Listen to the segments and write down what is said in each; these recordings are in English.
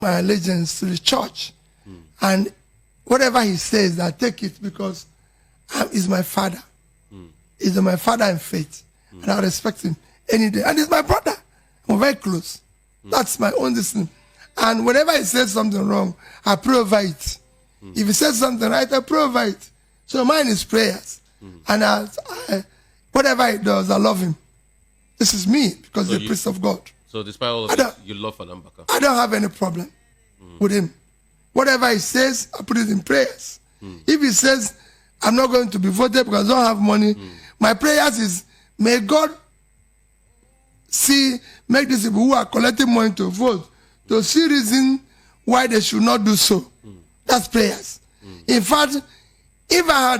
my allegiance to the church. And whatever he says, I take it because he's my father. He's my father in faith. And I respect him any day. And he's my brother. We're very close. That's my own decision. And whenever he says something wrong, I pray over it. If he says something right, I pray over it. So mine is prayers. And whatever he does, I love him. This is me because he's the priest of God. So despite all of it, you love Father Mbaka? I don't have any problem with him. Whatever he says, I put it in prayers. If he says, I'm not going to be voted because I don't have money, my prayers is, may God make these people who are collecting money to vote, to see reason why they should not do so. That's prayers. In fact, if I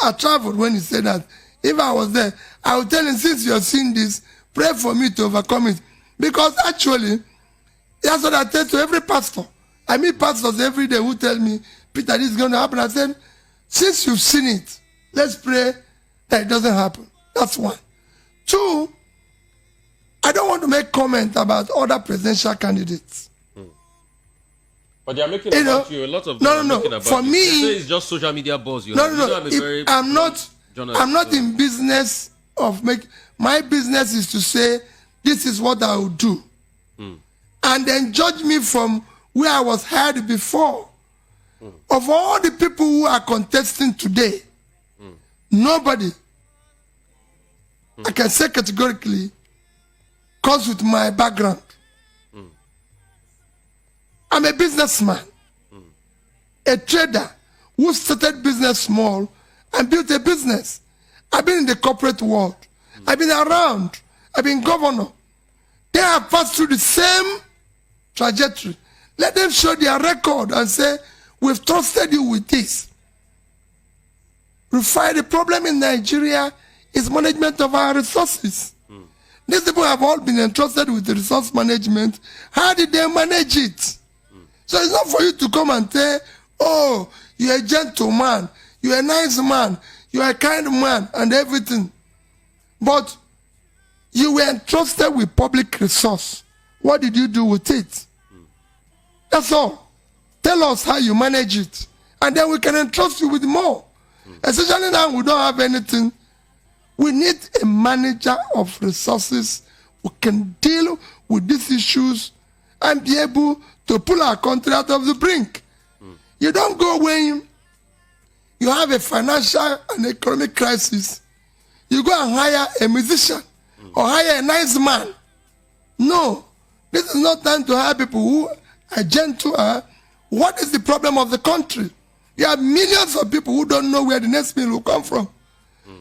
had traveled when he said that, if I was there, I would tell him, since you're seeing this, pray for me to overcome it. Because actually, that's what I tell to every pastor. I meet pastors every day who tell me, Peter, this is going to happen. I said, since you've seen it, let's pray that it doesn't happen. That's one. Two, I don't want to make comment about other presidential candidates. But they are making about you. A lot of no. About for you. me, they say it's just social media buzz. No. I'm not in business of my business is to say this is what I will do, and then judge me from where I was heard before. Of all the people who are contesting today, nobody, I can say categorically, comes with my background. I'm a businessman, a trader who started business small and built a business. I've been in the corporate world. I've been around. I've been governor. They have passed through the same trajectory. Let them show their record and say, we've trusted you with this. The problem in Nigeria is management of our resources. These people have all been entrusted with the resource management. How did they manage it? So it's not for you to come and say, oh, you're a gentleman, you're a nice man, you're a kind man, and everything. But you were entrusted with public resource. What did you do with it? That's all. Tell us how you manage it. And then we can entrust you with more. Especially now we don't have anything. We need a manager of resources who can deal with these issues and be able to pull our country out of the brink. You don't go when you have a financial and economic crisis. You go and hire a musician or hire a nice man. No, this is not time to hire people who are gentle. What is the problem of the country? You have millions of people who don't know where the next meal will come from.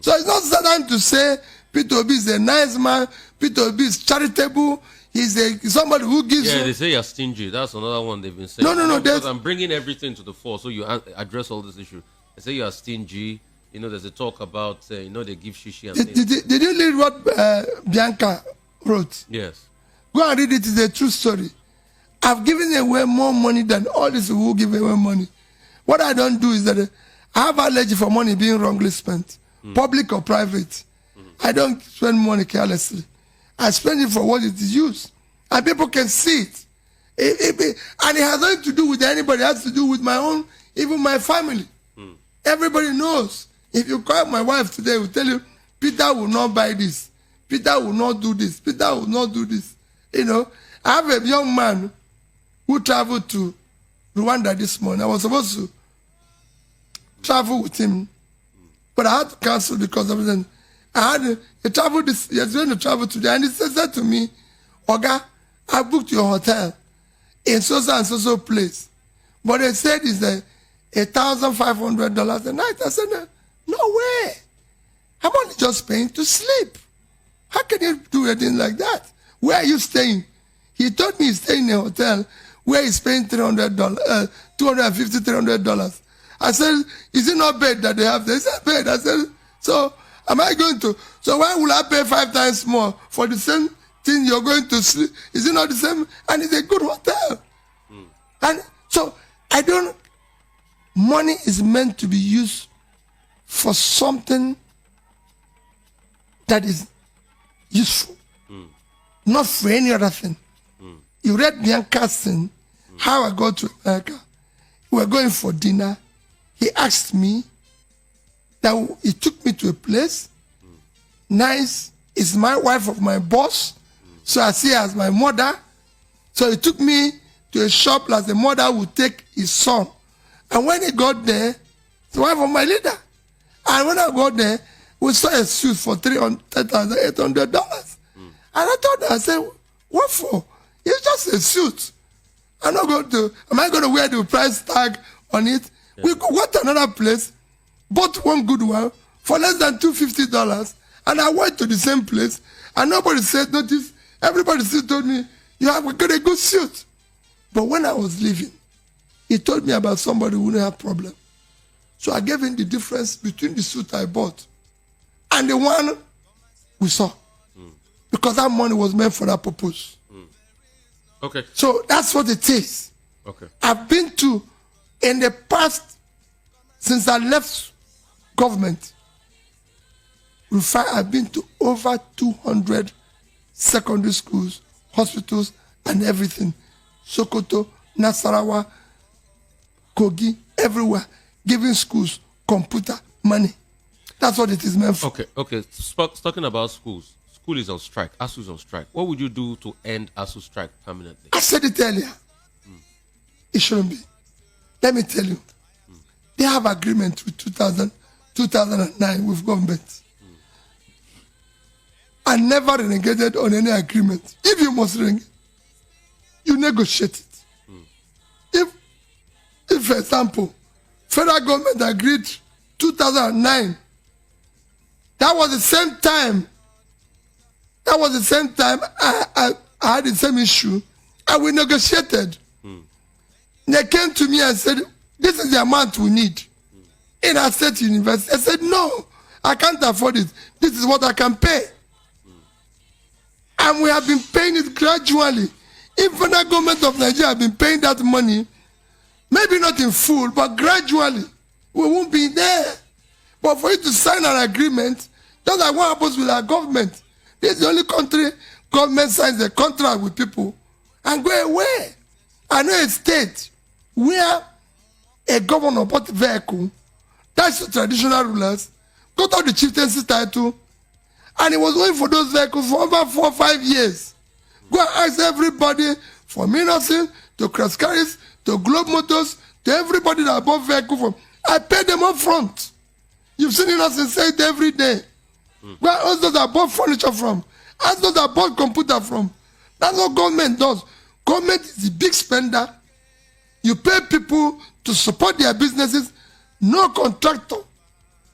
So it's not time to say Peter Obi is a nice man, Peter Obi is charitable, he's somebody who gives you... Yeah, they say you're stingy. That's another one they've been saying. No. Because I'm bringing everything to the fore, so you address all this issue. They say you're stingy. You know, there's a talk about, they give shishi and things. Did you read what Bianca wrote? Yes. Go and read it. It's a true story. I've given away more money than all these who give away money. What I don't do is that I have allergy for money being wrongly spent, public or private. I don't spend money carelessly. I spend it for what it is used. And people can see it. And it has nothing to do with anybody. It has to do with my own, even my family. Everybody knows. If you call my wife today, will tell you, Peter will not buy this. Peter will not do this. Peter will not do this. You know, I have a young man who traveled to Rwanda this morning. I was supposed to travel with him, but I had to cancel because of it. He was going to travel today, and he said to me, Oga, I booked your hotel in so-so and so-so place. But they said it's $1,500 a night. I said, no way. I'm only just paying to sleep. How can you do a thing like that? Where are you staying? He told me he's staying in a hotel where he's paying $250, $300. I said, is it not bed that they have there? He said, bed. I said, so am I going to? So why will I pay 5 times more for the same thing you're going to sleep? Is it not the same? And it's a good hotel. And so money is meant to be used for something that is useful, not for any other thing. You read Bianca's thing, how I got to America. We were going for dinner. He asked me that he took me to a place. Nice. Is my wife of my boss. So I see her as my mother. So he took me to a shop like the mother would take his son. And when he got there, the wife of my leader. And when I got there, we saw a suit for $300,800. And I told her, I said, what for? It's just a suit. Am I going to wear the price tag on it? Yeah. We went to another place, bought one good one for less than $250. And I went to the same place, and nobody said notice. Everybody still told me, you have got a good suit. But when I was leaving, he told me about somebody who didn't have problem. So I gave him the difference between the suit I bought and the one we saw. Because that money was meant for that purpose. Okay. So that's what it is. Okay. I've been to, in the past, since I left government, I've been to over 200 secondary schools, hospitals, and everything. Sokoto, Nasarawa, Kogi, everywhere, giving schools computer money. That's what it is meant for. Okay. Talking about schools. School is on strike. ASU is on strike. What would you do to end ASU strike permanently? I said it earlier. It shouldn't be. Let me tell you. They have agreement with 2009 with government. I never renegated on any agreement. If you must renegade, you negotiate it. If, for example, federal government agreed 2009, that was the same time I had the same issue, and we negotiated. They came to me and said, this is the amount we need in our state university. I said, no, I can't afford it. This is what I can pay. And we have been paying it gradually. If the government of Nigeria have been paying that money, maybe not in full, but gradually, we won't be there. But for you to sign an agreement, just like what happens with our government, this is the only country government signs a contract with people and go away. I know a state where a governor bought a vehicle, that's the traditional rulers, got all the chieftaincy title, and he was waiting for those vehicles for over 4 or 5 years. Go and ask everybody from Innocent to Cross Carries to Globe Motors to everybody that bought vehicle from. I paid them up front. You've seen Innocent say it every day. Go and ask those that bought furniture from. Ask those that bought computer from. That's what government does. Government is the big spender. You pay people to support their businesses. No contractor,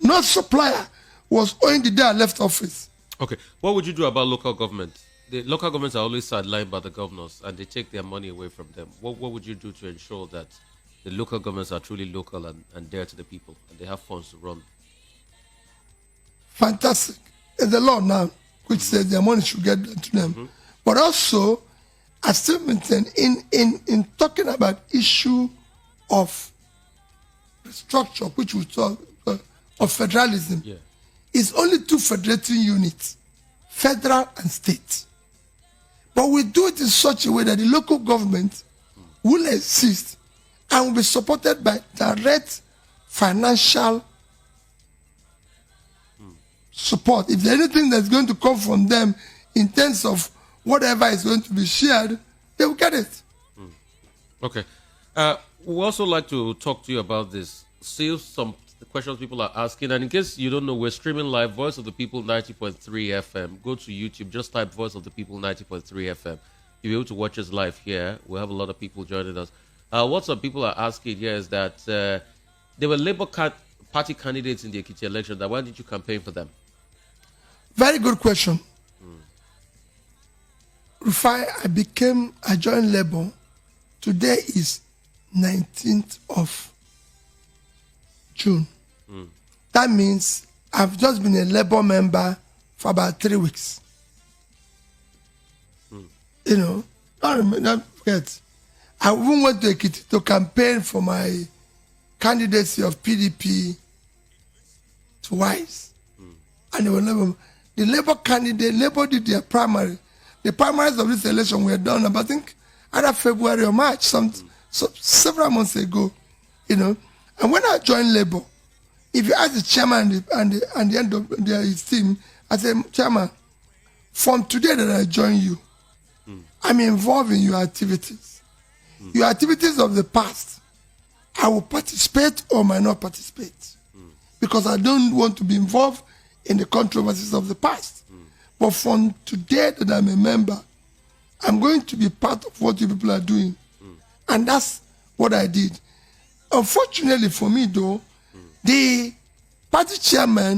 no supplier was owing the day I left office. Okay, what would you do about local government? The local governments are always sidelined by the governors and they take their money away from them. What would you do to ensure that the local governments are truly local and dear to the people and they have funds to run? Fantastic. There's a law now which says their money should get to them. But also, I still maintain in talking about issue of structure, which we talk of federalism, it's only 2 federating units, federal and state. But we do it in such a way that the local government will exist and will be supported by direct financial support. If there's anything that's going to come from them in terms of whatever is going to be shared, they will get it. Okay. We also like to talk to you about this. See some questions people are asking. And in case you don't know, we're streaming live Voice of the People 90.3 FM. Go to YouTube, just type Voice of the People 90.3 FM. You'll be able to watch us live here. We'll have a lot of people joining us. What some people are asking here is that there were Labour Party candidates in the Ekiti election. Why did you campaign for them? Very good question. Rufai, I joined Labour. Today is 19th of June. That means I've just been a Labour member for about 3 weeks. You know, don't forget. I even went to Ekiti to campaign for my candidacy of PDP twice. And the Labour candidate, Labour did their primary. The primaries of this election were done, I think, either February or March, so several months ago, you know. And when I joined Labour, if you ask the chairman and the end of his team, I said, Chairman, from today that I join you, I'm involved in your activities. Your activities of the past, I will participate or might not participate. Because I don't want to be involved in the controversies of the past. But from today that I'm a member, I'm going to be part of what you people are doing. And that's what I did. Unfortunately for me, though, the party chairman